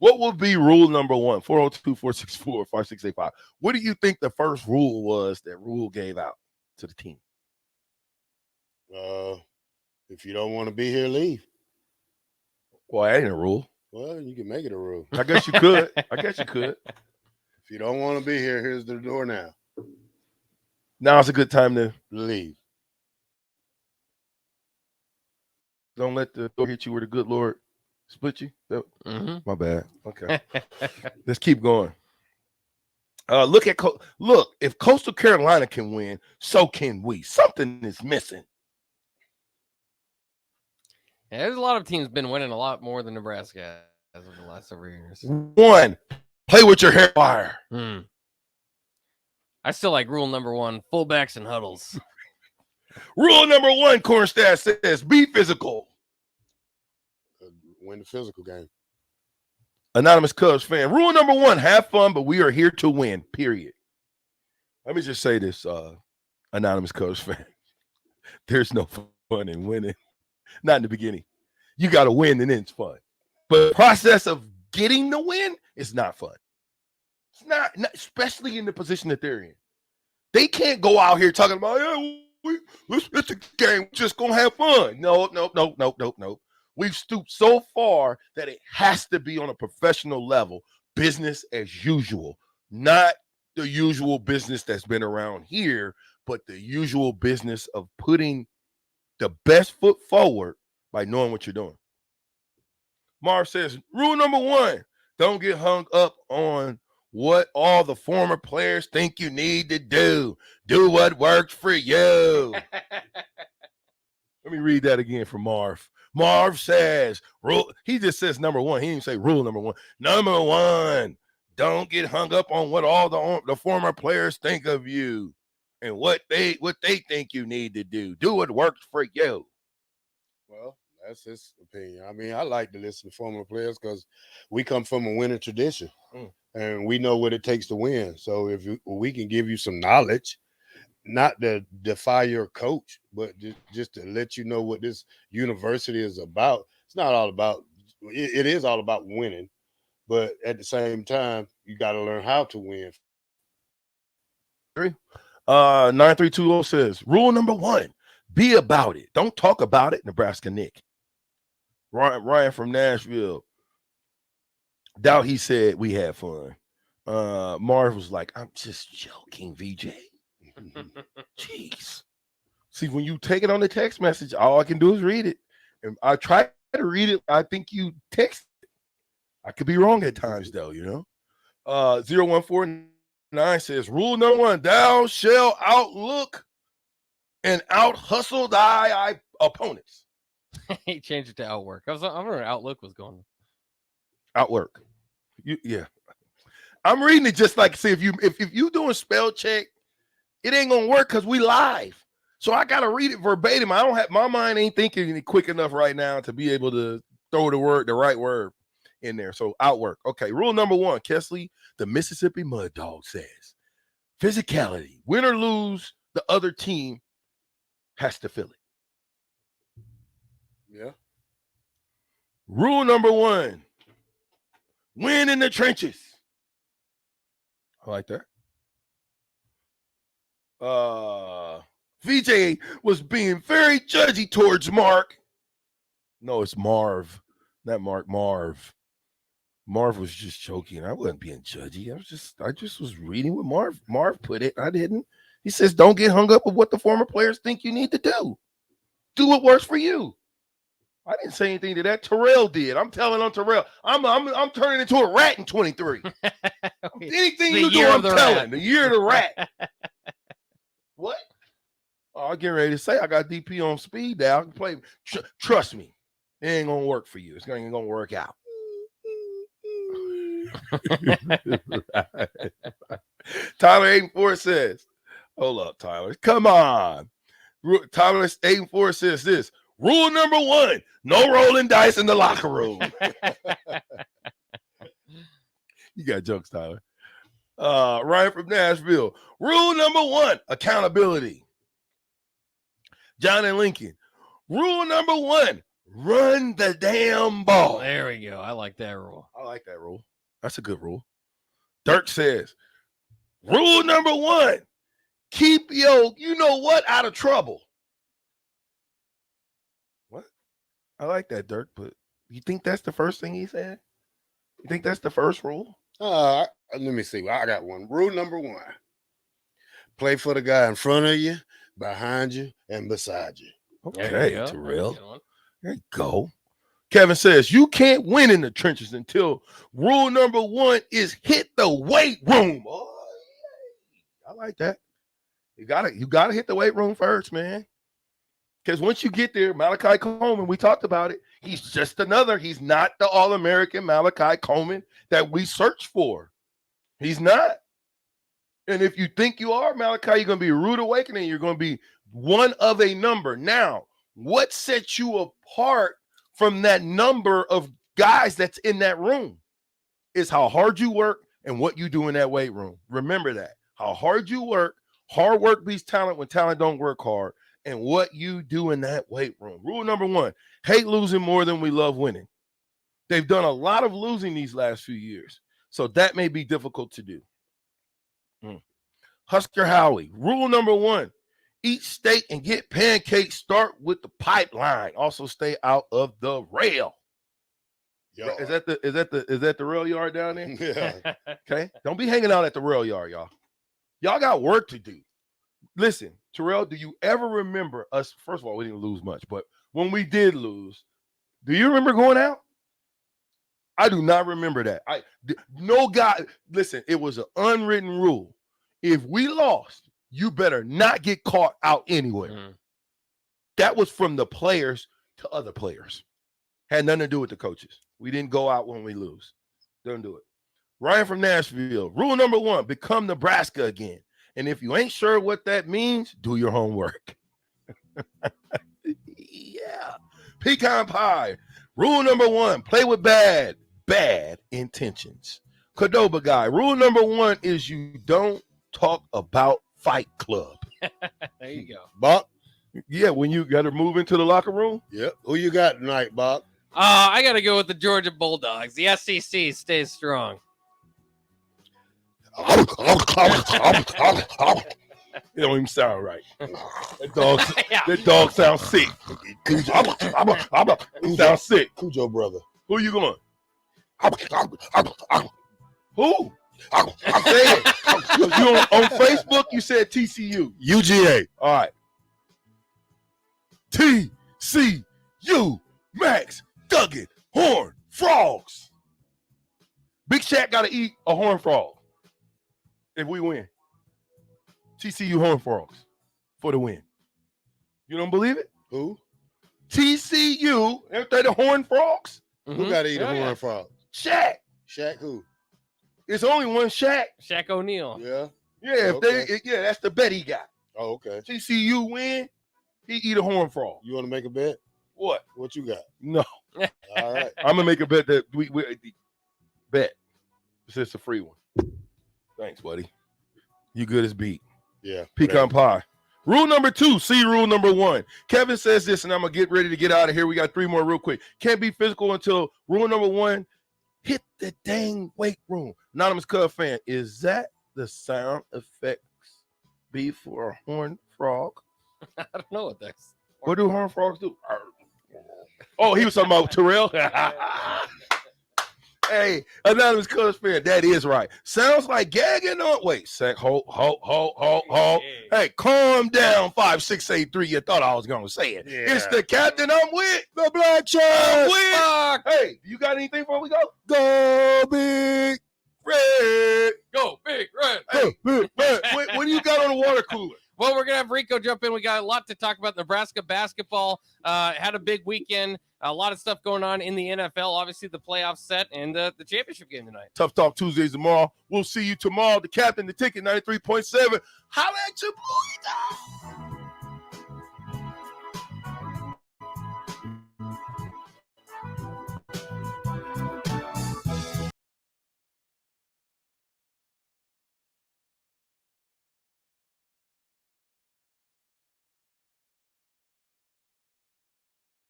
What would be rule number one? 402-464-5685. What do you think the first rule was that Rhule gave out to the team? If you don't want to be here, leave. Well, that ain't a rule. Well, you can make it a rule. I guess you could. If you don't want to be here, here's the door now. Now's a good time to leave. Don't let the door hit you where the good Lord split you. Mm-hmm. My bad. Okay. Let's keep going. Look, if Coastal Carolina can win, so can we. Something is missing. Yeah, there's a lot of teams been winning a lot more than Nebraska has over the last several years. One, play with your hair wire. I still like rule number one, fullbacks and huddles. Rule number one, Cornstat says, be physical. Win the physical game. Anonymous Cubs fan. Rule number one, have fun, but we are here to win, period. Let me just say this, Anonymous Cubs fan. There's no fun in winning. Not in the beginning. You got to win, and then it's fun. But the process of getting the win is not fun. It's not, especially in the position that they're in. They can't go out here talking about, it's a game, we're just going to have fun. No. We've stooped so far that it has to be on a professional level, business as usual, not the usual business that's been around here, but the usual business of putting the best foot forward by knowing what you're doing. Marv says, rule number one, don't get hung up on what all the former players think you need to do. Do what works for you. Let me read that again for Marv. Marv says, he just says number one. He didn't say rule number one. Number one, don't get hung up on what all the former players think of you and what they think you need to do. Do what works for you. Well, that's his opinion. I mean, I like to listen to former players because we come from a winning tradition and we know what it takes to win. So if we can give you some knowledge, not to defy your coach, but just to let you know what this university is about. It's not all about it is all about winning, but at the same time, you got to learn how to win. 9320 says, rule number one, be about it. Don't talk about it, Nebraska Nick. Ryan from Nashville. Doubt he said we had fun. Marv was like, I'm just joking, VJ. Jeez. See, when you take it on the text message, all I can do is read it. And I try to read it. I think you text it. I could be wrong at times, though, 0149 says, rule number one, thou shalt outlook and out hustle thy opponents. He changed it to outwork. I remember outlook was going. Outwork. Yeah. I'm reading it just like, see, if you doing spell check, it ain't gonna work because we live. So I gotta read it verbatim. My mind ain't thinking quick enough right now to be able to throw the right word in there. So outwork. Okay, rule number one, Kesley, the Mississippi Mud Dog says, physicality. Win or lose, the other team has to feel it. Yeah. Rule number one, win in the trenches. I like that. VJ was being very judgy towards Mark. No, it's Marv, not Mark. Marv was just joking. I wasn't being judgy. I just was reading what Marv put it. I didn't. He says, don't get hung up with what the former players think you need to do. Do what works for you. I didn't say anything to that. Terrell did. I'm telling on Terrell. I'm turning into a rat in 23. Anything you do, I'm telling. The year of the rat. What? Oh, I'm getting ready to say I got DP on speed dial. I can play. Trust me, it ain't gonna work for you. It's ain't gonna work out. Tyler 84 says, "Hold up, Tyler. Come on." Tyler 84 says this. Rule number one: no rolling dice in the locker room. You got jokes, Tyler. Ryan from Nashville. Rule number one: accountability. John and Lincoln. Rule number one: run the damn ball. There we go. I like that rule. I like that rule. That's a good rule. Dirk says, rule number 1, keep your you-know-what out of trouble. What? I like that, Dirk, but you think that's the first thing he said? You think that's the first rule? Let me see. I got one. Rule number 1. Play for the guy in front of you, behind you, and beside you. Okay, Terrell. There you go. Kevin says, you can't win in the trenches until rule number 1 is hit the weight room. Oh, I like that. You gotta hit the weight room first, man. Because once you get there, Malachi Coleman, we talked about it. He's not the All-American Malachi Coleman that we search for. He's not. And if you think you are, Malachi, you're going to be a rude awakening. You're going to be one of a number. Now, what sets you apart from that number of guys that's in that room is how hard you work and what you do in that weight room. Remember that. How hard you work. Hard work beats talent when talent don't work hard. And what you do in that weight room. Rule number 1, hate losing more than we love winning. They've done a lot of losing these last few years. So that may be difficult to do. Husker Howie, rule number 1, eat steak and get pancakes. Start with the pipeline. Also stay out of the rail. Is that the rail yard down there? Yeah. Okay. Don't be hanging out at the rail yard, y'all. Y'all got work to do. Listen, Terrell, do you ever remember us? First of all, we didn't lose much, but when we did lose, do you remember going out? I do not remember that. No guy. Listen, it was an unwritten rule. If we lost, you better not get caught out anywhere. Mm-hmm. That was from the players to other players. Had nothing to do with the coaches. We didn't go out when we lose. Don't do it. Ryan from Nashville. Rule number 1, become Nebraska again. And if you ain't sure what that means, do your homework. Yeah. Pecan pie. Rule number 1, play with bad intentions. Cordoba guy. Rule number 1 is you don't talk about Fight Club. There you go. Bob? Yeah, when you got to move into the locker room? Yep. Who you got tonight, Bob? I got to go with the Georgia Bulldogs. The SEC stays strong. It don't even sound right. That dog sounds sick. He sounds sick. Cujo brother. Who you going? Who? I said you on Facebook. You said TCU. UGA. All right. TCU. Max Duggan. Horn Frogs. Big Shaq got to eat a horn frog if we win. TCU Horn Frogs for the win. You don't believe it? Who? TCU. Aren't they the Horn Frogs? Mm-hmm. Who got to eat a horn frog? Shaq. Shaq who? It's only one Shaq. Shaq O'Neal. Yeah. Yeah, that's the bet he got. Oh, okay. TCU win, he eat a horn frog. You want to make a bet? What? What you got? No. All right. I'm gonna make a bet that we bet. It's just a free one. Thanks, buddy. You good as beat. Yeah. Pecan pie. Rule number 2, see rule number 1. Kevin says this, and I'm gonna get ready to get out of here. We got 3 more real quick. Can't be physical until rule number 1. Hit the dang weight room. Anonymous Cub fan, is that the sound effects be for a horned frog? I don't know what that's. What do horned frogs do? Oh, he was talking about Terrell. Hey, Anonymous Cubs fan, that is right. Sounds like gagging on. Wait, ho. Hey, calm down, 5683. You thought I was gonna say it. Yeah. It's the captain I'm with, the black child. Hey, you got anything before we go? Go big red. Go big red. Hey, big red. What do you got on the water cooler? Well, we're going to have Rico jump in. We got a lot to talk about. Nebraska basketball had a big weekend. A lot of stuff going on in the NFL. Obviously, the playoffs set and the championship game tonight. Tough Talk Tuesdays tomorrow. We'll see you tomorrow. The captain, the ticket, 93.7. Holla at your boy.